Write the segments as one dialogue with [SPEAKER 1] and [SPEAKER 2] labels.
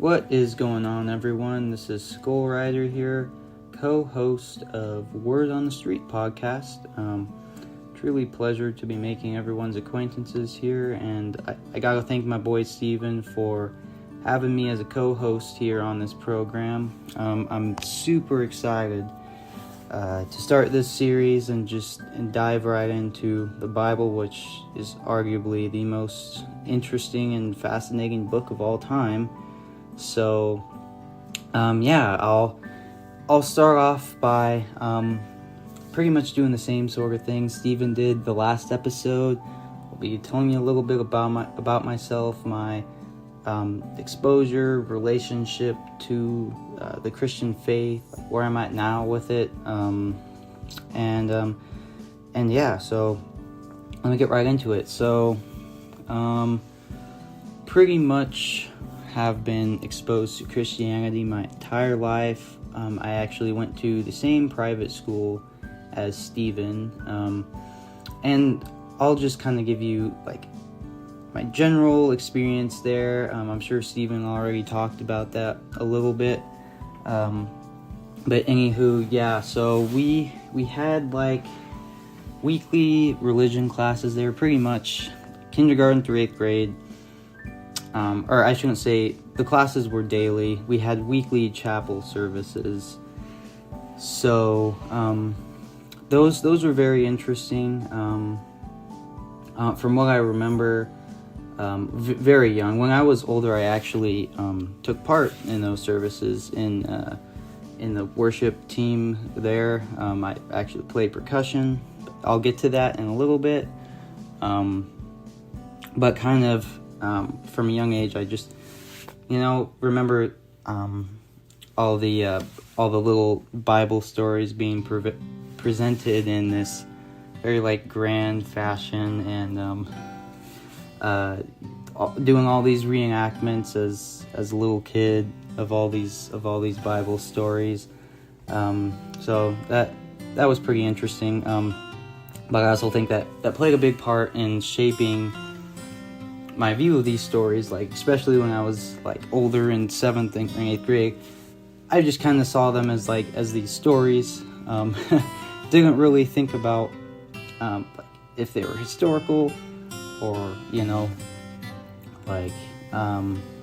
[SPEAKER 1] What is going on, everyone? This is Skull Rider here, co-host of Word on the Street podcast. Truly pleasure to be making everyone's acquaintances here, and I gotta thank my boy Steven for having me as a co-host here on this program. I'm super excited to start this series and dive right into the Bible, which is arguably the most interesting and fascinating book of all time. So, I'll start off by pretty much doing the same sort of thing Steven did the last episode. I'll be telling you a little bit about myself, my exposure, relationship to the Christian faith, where I'm at now with it, so let me get right into it. So, pretty much have been exposed to Christianity my entire life. I actually went to the same private school as Steven, and I'll just kind of give you like my general experience there. I'm sure Steven already talked about that a little bit, but anywho, so we had like weekly religion classes there, pretty much kindergarten through 8th grade. Or I shouldn't say, the classes were daily. We had weekly chapel services. So, those were very interesting. From what I remember, very young. When I was older, I actually took part in those services in the worship team there. I actually played percussion. I'll get to that in a little bit. But kind of from a young age, I just, remember all the little Bible stories being presented in this very like grand fashion, and doing all these reenactments as a little kid of all these Bible stories. So that was pretty interesting. But I also think that played a big part in shaping my view of these stories, like especially when I was like older in 7th and 8th grade. I just kind of saw them as these stories. Didn't really think about if they were historical, or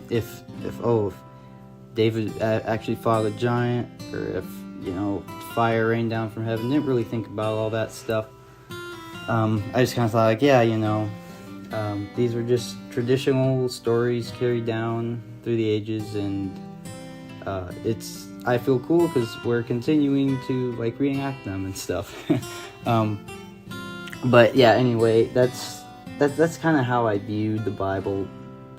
[SPEAKER 1] if David actually fought a giant, or if fire rained down from heaven. Didn't really think about all that stuff. I just kind of thought these were just traditional stories carried down through the ages, and I feel cool because we're continuing to like reenact them and stuff. But yeah, anyway, that's kind of how I viewed the Bible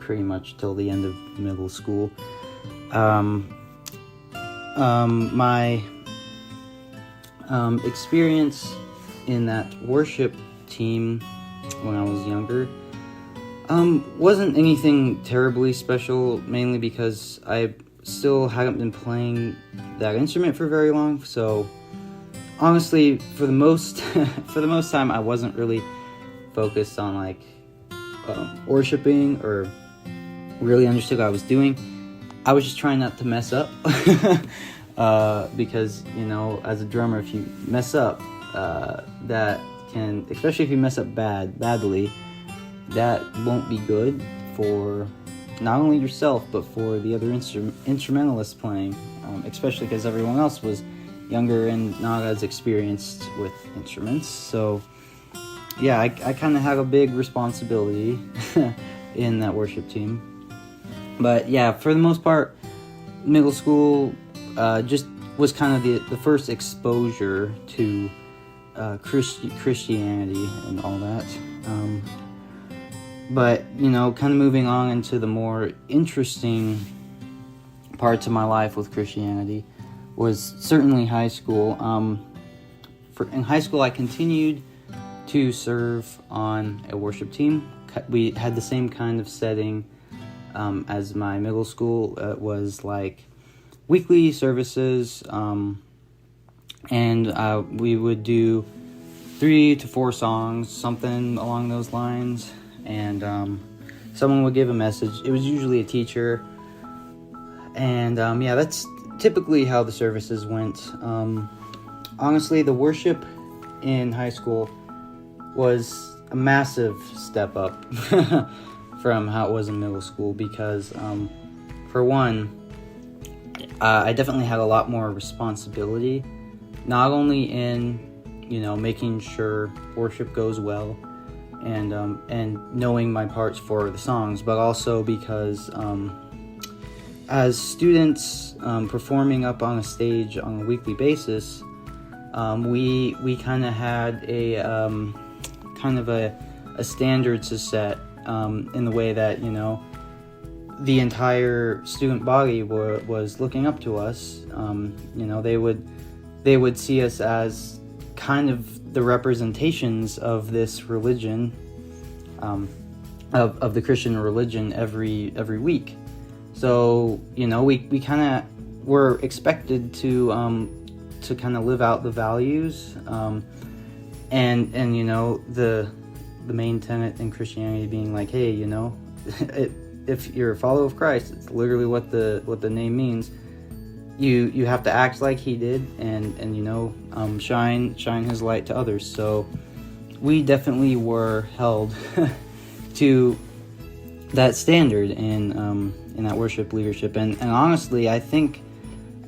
[SPEAKER 1] pretty much till the end of middle school. My experience in that worship team when I was younger wasn't anything terribly special, mainly because I still hadn't been playing that instrument for very long. So honestly, for the most time, I wasn't really focused on like worshiping or really understood what I was doing. I was just trying not to mess up, because as a drummer, if you mess up, that can, especially if you mess up badly, that won't be good for not only yourself but for the other instrumentalists playing, especially because everyone else was younger and not as experienced with instruments. So yeah, I kind of had a big responsibility in that worship team. But yeah, for the most part, middle school just was kind of the first exposure to Christianity and all that. But kind of moving on into the more interesting parts of my life with Christianity was certainly high school. In high school, I continued to serve on a worship team. We had the same kind of setting as my middle school. It was like weekly services, and we would do 3 to 4 songs, something along those lines, and someone would give a message. It was usually a teacher And that's typically how the services went. Honestly, the worship in high school was a massive step up from how it was in middle school because, for one, I definitely had a lot more responsibility, not only in, making sure worship goes well and knowing my parts for the songs, but also because as students performing up on a stage on a weekly basis, we kind of had a standard to set in the way that the entire student body was looking up to us. They would see us as kind of the representations of this religion, of the Christian religion every week. So we kind of were expected to kind of live out the values, and the main tenet in Christianity being like, hey, if you're a follower of Christ, it's literally what the name means. You have to act like he did, and shine his light to others. So we definitely were held to that standard in that worship leadership. And honestly, I think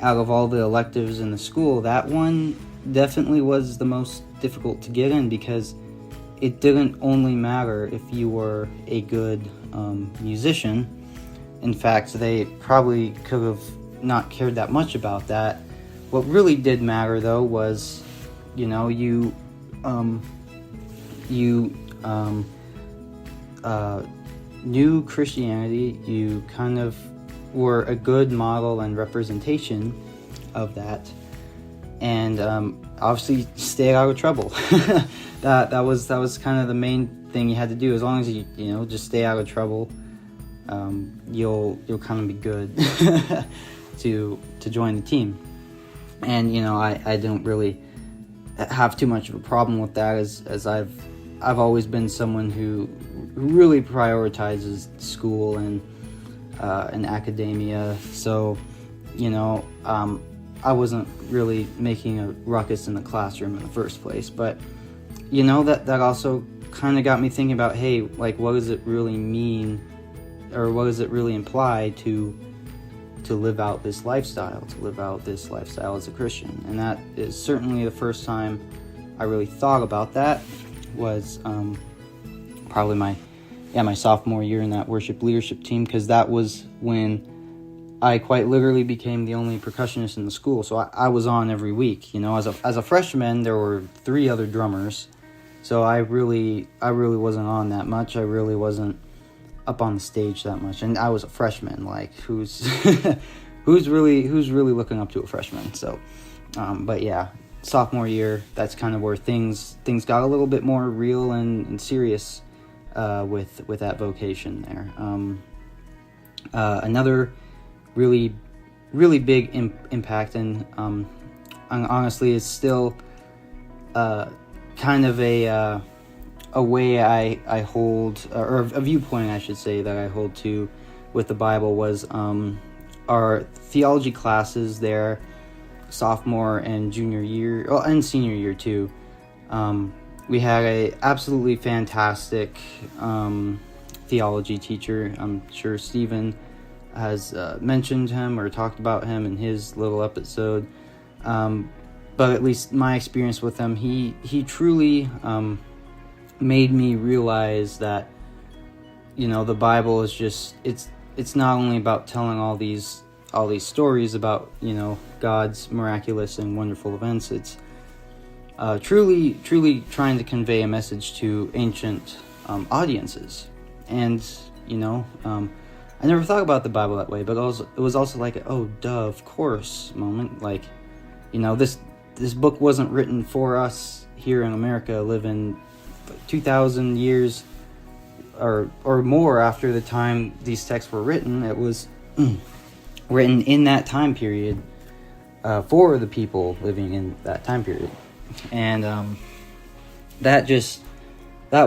[SPEAKER 1] out of all the electives in the school, that one definitely was the most difficult to get in, because it didn't only matter if you were a good musician. In fact, they probably could have not cared that much about that. What really did matter, though, was you knew Christianity. You kind of were a good model and representation of that, and obviously stay out of trouble. that was kind of the main thing you had to do. As long as you just stay out of trouble, you'll kind of be good to join the team. And I don't really have too much of a problem with that, as I've always been someone who really prioritizes school and academia. So I wasn't really making a ruckus in the classroom in the first place. But that also kind of got me thinking about, hey, like, what does it really mean, or what does it really imply to live out this lifestyle, as a Christian? And that is certainly the first time I really thought about that was probably my sophomore year in that worship leadership team, because that was when I quite literally became the only percussionist in the school. So I was on every week. As a freshman, there were 3 other drummers, so I really wasn't on that much. I really wasn't up on the stage that much, and I was a freshman. Like, who's really looking up to a freshman? So, but yeah, sophomore year, that's kind of where things got a little bit more real and serious with that vocation there. Another really big impact, and honestly, it's still kind of a way I hold, or a viewpoint, I should say, that I hold to with the Bible, was our theology classes there, sophomore and junior year, and senior year too. We had a absolutely fantastic theology teacher. I'm sure Stephen has mentioned him or talked about him in his little episode. But at least my experience with him, he truly made me realize that the Bible is just, it's not only about telling all these stories about God's miraculous and wonderful events. It's truly trying to convey a message to ancient audiences. And I never thought about the Bible that way, but it was also like a, oh duh, of course moment. Like, this book wasn't written for us here in America, living 2,000 years or more after the time these texts were written. It was written in that time period for the people living in that time period. And that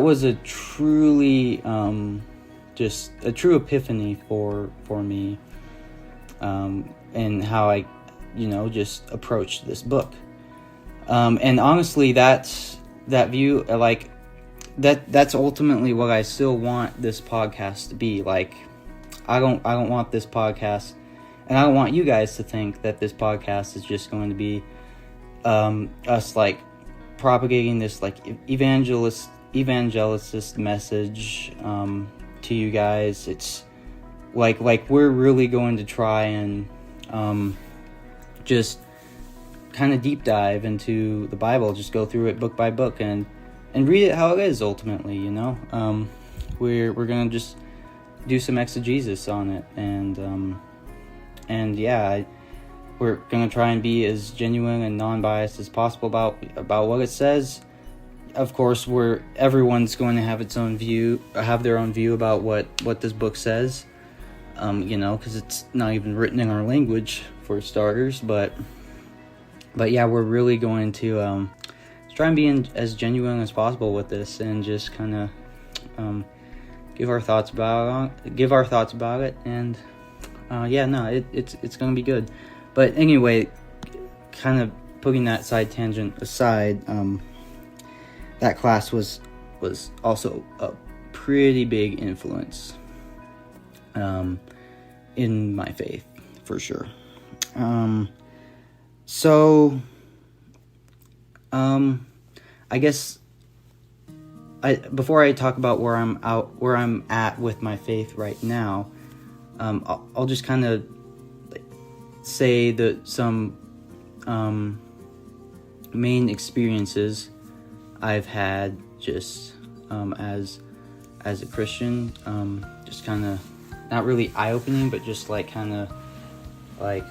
[SPEAKER 1] was a truly just a true epiphany for me. and how I, just approached this book. And honestly, that view, like, that's ultimately what I still want this podcast to be. Like, I don't want this podcast, and I don't want you guys to think that this podcast is just going to be us, like, propagating this, like, evangelicist message to you guys. It's like we're really going to try and just kind of deep dive into the Bible, just go through it book by book and read it how it is ultimately, we're gonna just do some exegesis on it, and we're gonna try and be as genuine and non-biased as possible about what it says. Of course, everyone's going to have their own view about what this book says, because it's not even written in our language for starters. But yeah, we're really going to try and be as genuine as possible with this, and just kind of give our thoughts about it, and it's going to be good. But anyway, kind of putting that side tangent aside, that class was also a pretty big influence in my faith, for sure. I guess before I talk about where I'm at with my faith right now, I'll just kind of say that some main experiences I've had just as a Christian, just kind of not really eye-opening, but just like kind of like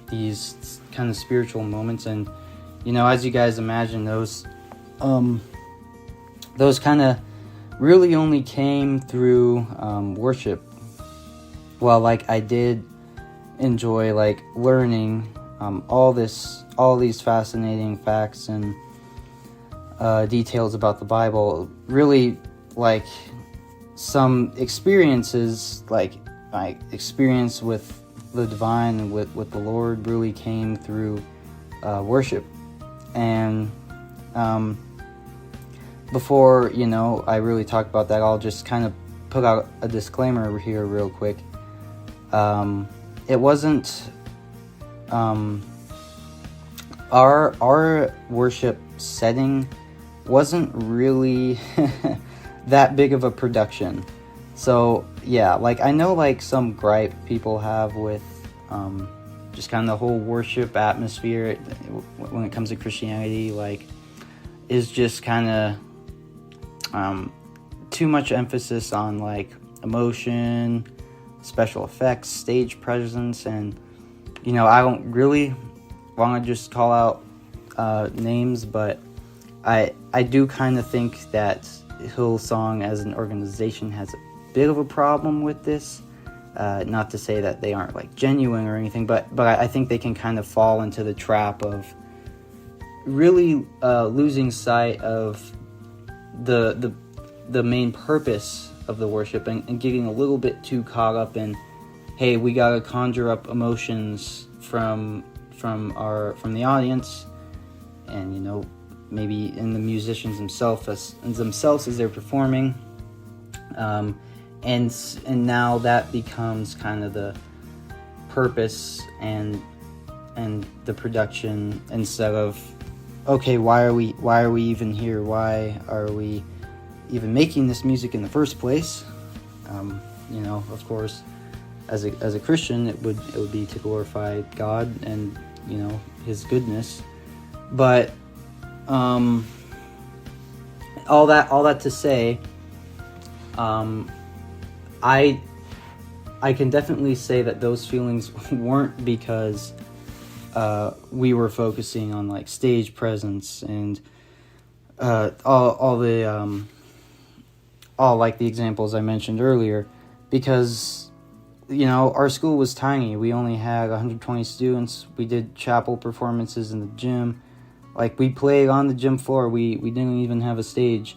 [SPEAKER 1] these kind of spiritual moments. And as you guys imagine, those kind of really only came through worship. Well, like, I did enjoy, like, learning all these fascinating facts and details about the Bible. Really, like, some experiences, like my experience with the divine and with the Lord, really came through worship. And before I really talk about that, I'll just kind of put out a disclaimer here real quick. It wasn't our worship setting wasn't really that big of a production. So yeah, like, I know, like, some gripe people have with just kind of the whole worship atmosphere when it comes to Christianity, like, is just kind of too much emphasis on, like, emotion, special effects, stage presence, and I don't really want to just call out names, but I do kind of think that Hillsong as an organization has a bit of a problem with this. Not to say that they aren't, like, genuine or anything, but I think they can kind of fall into the trap of really losing sight of the main purpose of the worship, and getting a little bit too caught up in, hey, we gotta conjure up emotions from the audience, and maybe in the musicians themselves as they're performing, and now that becomes kind of the purpose and the production, instead of, okay, why are we even here? Why are we even making this music in the first place? Of course, as a Christian, it would be to glorify God and His goodness. But all that to say, I can definitely say that those feelings weren't because we were focusing on, like, stage presence and all like the examples I mentioned earlier, because our school was tiny. We only had 120 students. We did chapel performances in the gym. Like, we played on the gym floor. We didn't even have a stage.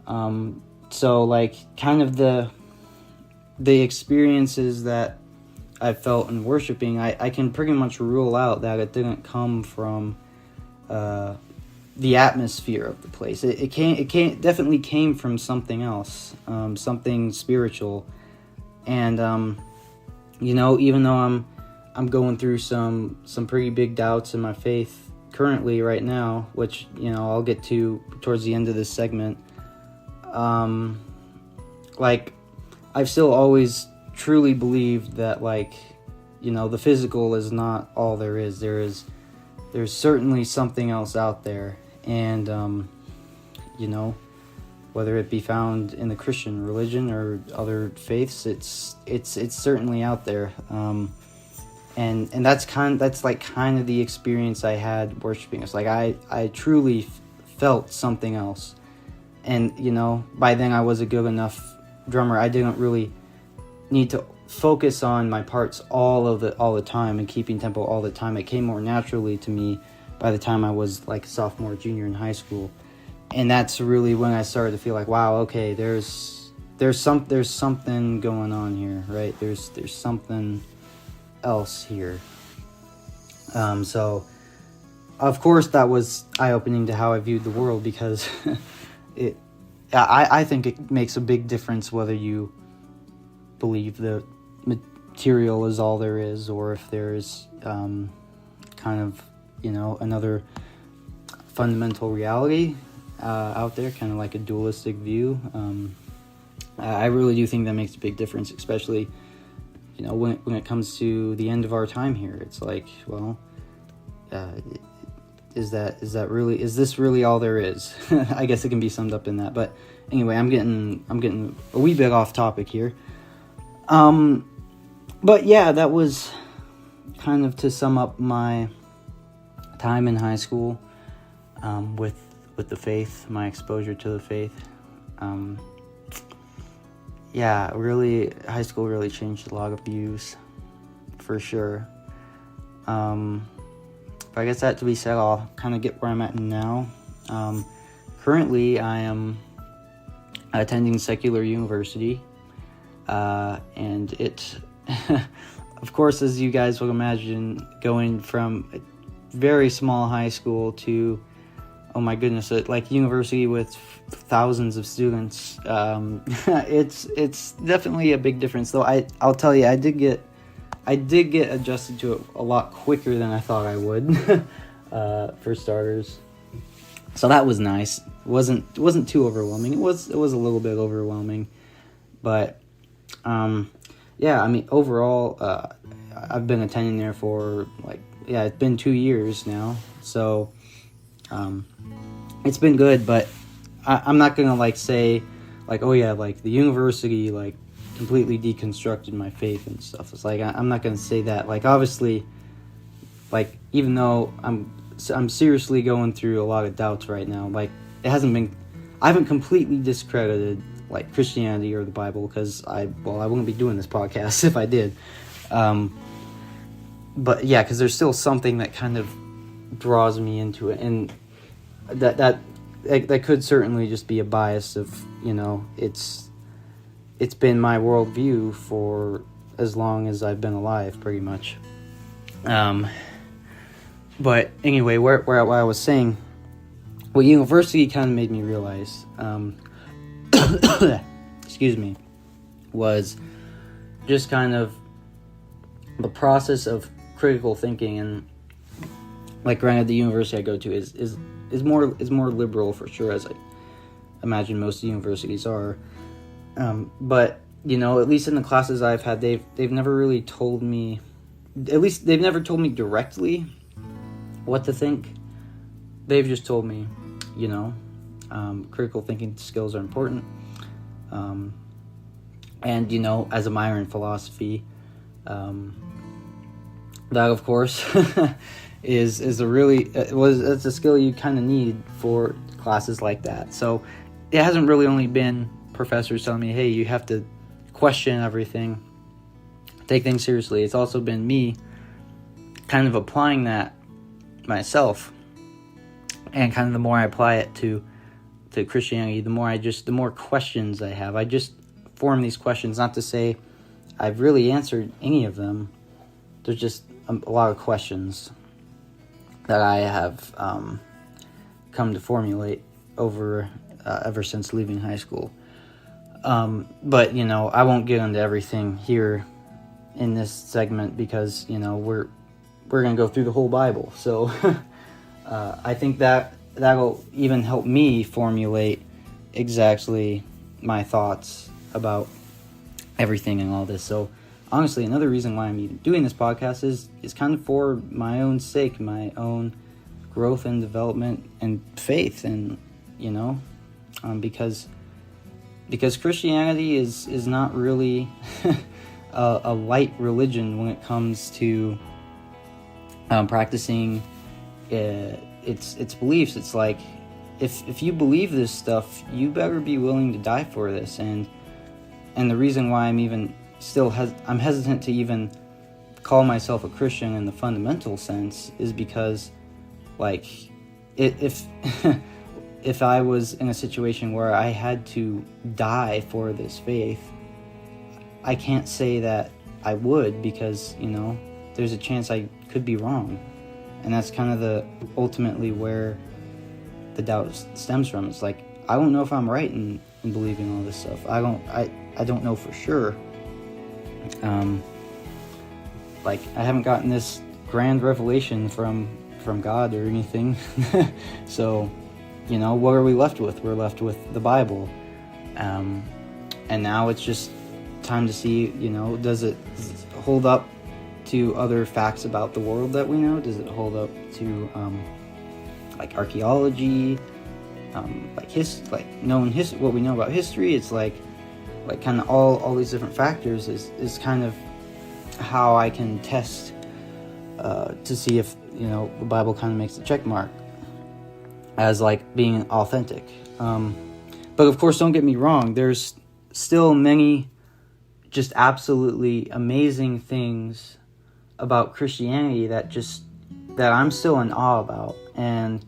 [SPEAKER 1] So, like, kind of the experiences that I felt in worshiping, I can pretty much rule out that it didn't come from the atmosphere of the place. It definitely came from something else, something spiritual. And even though I'm going through some pretty big doubts in my faith currently right now, which I'll get to towards the end of this segment. I've still always truly believed that the physical is not all there is. There's certainly something else out there, and whether it be found in the Christian religion or other faiths, it's certainly out there. And that's kind of the experience I had worshiping. It's like I truly felt something else, and by then I was a good enough drummer. I didn't really need to focus on my parts all the time and keeping tempo all the time. It came more naturally to me by the time I was like sophomore, junior in high school, and that's really when I started to feel like, wow, okay, there's something going on here, right? There's something else here. So of course that was eye-opening to how I viewed the world, because I think it makes a big difference whether you believe the material is all there is, or if there's another fundamental reality out there, kind of like a dualistic view. I really do think that makes a big difference, especially when it comes to the end of our time here. It's like, well, is this really all there is? I guess it can be summed up in that. But anyway, I'm getting a wee bit off topic here. But yeah, that was kind of to sum up my time in high school, with the faith, my exposure to the faith. Yeah, really, high school really changed a lot of views, for sure. But I guess that to be said, I'll kind of get where I'm at now. Currently, I am attending secular university, and it, of course, as you guys will imagine, going from a very small high school to, oh my goodness, like university with thousands of students. It's definitely a big difference, though. I'll tell you, I did get adjusted to it a lot quicker than I thought I would. For starters, so that was nice. It wasn't too overwhelming. It was a little bit overwhelming, but yeah. I mean, overall, I've been attending there for it's been 2 years now. So it's been good, but I'm not gonna say oh yeah, the university completely deconstructed my faith and stuff. It's I'm not gonna say that. Obviously, even though I'm seriously going through a lot of doubts right now, I haven't completely discredited Christianity or the Bible, because I wouldn't be doing this podcast if I did. But yeah, because there's still something that kind of draws me into it, and that could certainly just be a bias of it's been my worldview for as long as I've been alive, pretty much. But anyway, where I was saying, what university kind of made me realize, excuse me, was just kind of the process of critical thinking. And granted, the university I go to is more liberal, for sure, as I imagine most universities are. But at least in the classes I've had, they've never really told me, at least they've never told me directly what to think. They've just told me, critical thinking skills are important. And as a minor in philosophy, that of course is it's a skill you kind of need for classes like that. So it hasn't really only been professors telling me, hey, you have to question everything, take things seriously. It's also been me kind of applying that myself, and kind of the more I apply it to Christianity, the more questions I have. I just form these questions, not to say I've really answered any of them, there's just a lot of questions that I have come to formulate over ever since leaving high school. But I won't get into everything here in this segment because we're gonna go through the whole Bible. So I think that'll even help me formulate exactly my thoughts about everything and all this. So honestly, another reason why I'm even doing this podcast is kind of for my own sake, my own growth and development and faith, and because Christianity is not really a light religion when it comes to practicing its beliefs. It's like if you believe this stuff, you better be willing to die for this. And the reason why I'm even still I'm hesitant to even call myself a Christian in the fundamental sense is because, like, if if I was in a situation where I had to die for this faith, I can't say that I would, because there's a chance I could be wrong, and that's kind of ultimately where the doubt stems from. It's like, I don't know if I'm right in believing all this stuff. I don't know for sure. Like, I haven't gotten this grand revelation from God or anything. So, what are we left with? We're left with the Bible. And now it's just time to see, does it hold up to other facts about the world that we know? Does it hold up to like archaeology, what we know about history? It's like kind of all these different factors is kind of how I can test to see if the Bible kind of makes a check mark as like being authentic. But of course, don't get me wrong, there's still many just absolutely amazing things about Christianity that I'm still in awe about. And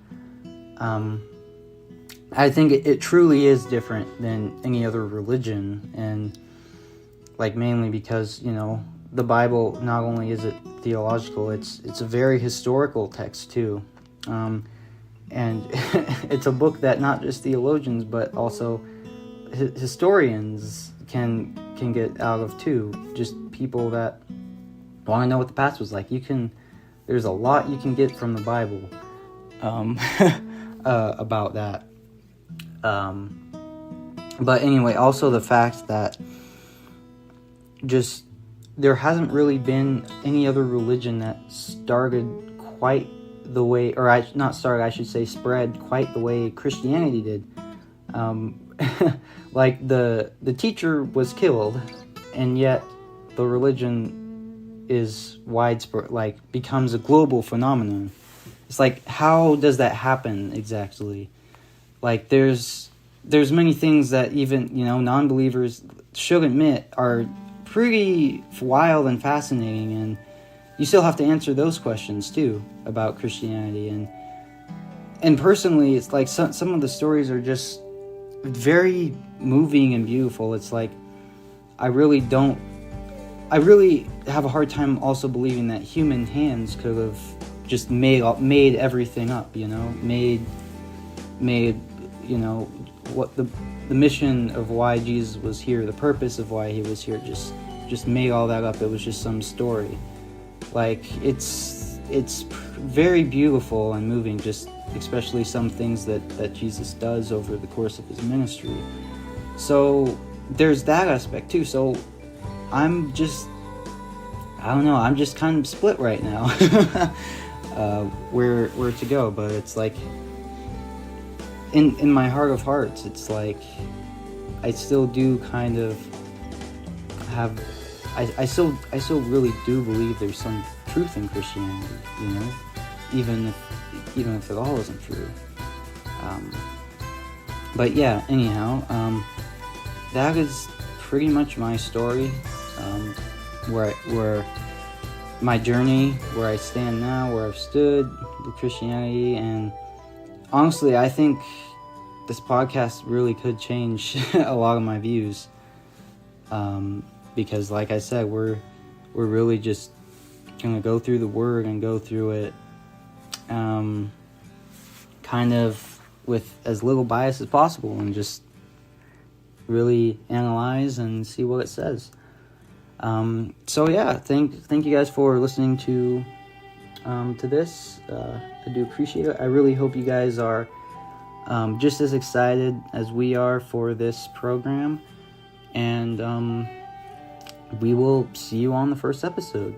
[SPEAKER 1] I think it truly is different than any other religion, and like mainly because the Bible, not only is it theological, it's a very historical text too, and it's a book that not just theologians but also historians can get out of too. Just people that want to know what the past was like. There's a lot you can get from the Bible about that. But anyway, also the fact that just there hasn't really been any other religion that started quite the way, or spread quite the way Christianity did. Like the teacher was killed, and yet the religion is widespread, like becomes a global phenomenon. It's like, how does that happen exactly? Like there's many things that even non-believers should admit are pretty wild and fascinating, and you still have to answer those questions too about Christianity. And personally, it's like some of the stories are just very moving and beautiful. It's like I really have a hard time also believing that human hands could have just made everything up, made what the mission of why Jesus was here, the purpose of why he was here, just made all that up. It was just some story. Like, it's very beautiful and moving, just especially some things that Jesus does over the course of his ministry. So there's that aspect too. So I'm just kind of split right now where to go. But it's like in my heart of hearts, it's like I still do kind of have I still really do believe there's some truth in Christianity, even if it all isn't true. But yeah, anyhow, that is pretty much my story, where my journey, where I stand now, where I've stood with Christianity. And honestly, I think this podcast really could change a lot of my views, because like I said, we're really just going to go through the Word and go through it kind of with as little bias as possible, and just really analyze and see what it says. So yeah, thank you guys for listening to this. I do appreciate it. I really hope you guys are just as excited as we are for this program, and we will see you on the first episode.